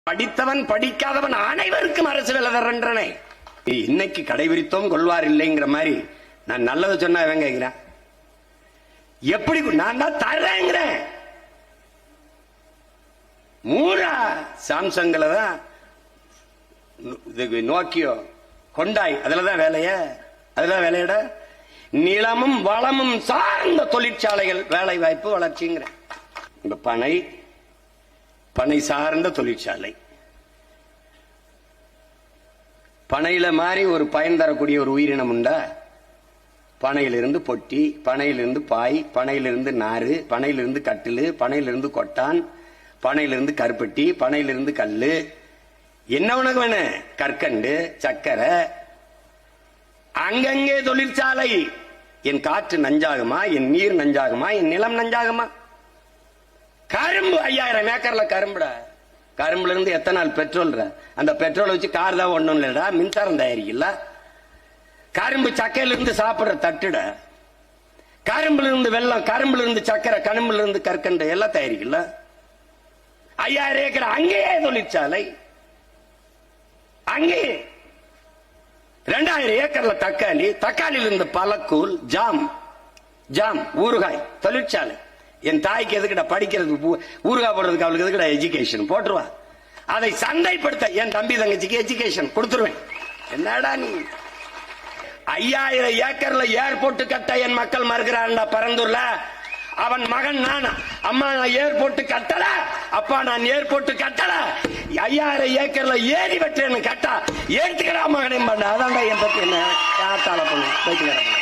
படித்தவன் படிக்காதவன் அனைவருக்கும் அரசு வேலை தர்றேன்றனே. இன்னைக்கு கடைபிடித்தோம் கொள்வார் இல்லைங்கிற மாதிரி நான் நல்லதை சொன்னா இவன் கேட்கிறேன். எப்படி நான் தான் தர்றேங்கிறேன். மூடா சாம்சங்ல தான் நோக்கியோ கொண்டாய் அதுலதான் வேலைய அதுதான் வேலையிட நிலமும் வளமும் சார்ந்த தொழிற்சாலைகள் வேலை வாய்ப்பு வளர்ச்சிங்கிற பனை சார்ந்த தொழிற்சாலை பனையில மாதிரி ஒரு பயன் தரக்கூடிய ஒரு உயிரினம் உண்டா? பனையிலிருந்து பொட்டி, பனையிலிருந்து பாய், பனையிலிருந்து நாறு, பனையிலிருந்து கட்டிலு, பனையிலிருந்து கொட்டான், பனையிலிருந்து கருப்பட்டி, பனையிலிருந்து கல்லு. என்ன உனக்கு வேணும்? கற்கண்டு, சக்கரை. அங்கங்கே தொழிற்சாலை. என் காற்று நஞ்சாகுமா? என் நீர் நஞ்சாகுமா? என் நிலம் நஞ்சாகுமா? கரும்பு 5000 ஏக்கர்ல கரும்புடா. கரும்புல இருந்து எத்தனை நாள் பெட்ரோல்? அந்த பெட்ரோலை வச்சு கார் தான் ஒண்ணும் இல்லடா, மின்சாரம் தயாரிக்கல. கரும்பு சக்கையில இருந்து சாப்பிடுற தட்டுட. கரும்புல இருந்து வெள்ளம், கரும்புல இருந்து சக்கரை, கரும்புல இருந்து கற்கண்டு எல்லாம் தயாரிக்கல. 5000 ஏக்கர் அங்கேயே தொழிற்சாலை. அங்கே 2000 ஏக்கர்ல தக்காளி, தக்காளியில இருந்து பழக்கூழ், ஜாம் ஊறுகாய் தொழிற்சாலை. என் தாய்க்கு எதுக்கிட்ட படிக்கிறதுக்கு ஊறுகாய் போடுறதுக்கு அவளுக்கு எதுக்கிட்ட எஜுகேஷன் போட்டுருவா. அதை சந்தைப்படுத்த என் தம்பி தங்கச்சிக்கு எஜுகேஷன் கொடுத்துருவேன். என்னடா நீ 5000 ஏக்கர்ல ஏர்போர்ட் கட்ட என் மக்கள் மறுக்கிறான்டா பரந்தூர்ல. அவன் மகன் நானா? அம்மா நான் ஏர்போர்ட் கட்டல, அப்பா நான் ஏர்போர்ட் கட்டல, 5000 ஏக்கர்ல ஏறி வெட்டேன்னு கட்டா எடுத்துக்கிறா மகனே பண்ண. அதான்டா என் பத்தி என்ன காத்தால பண்ணு போயிட்டு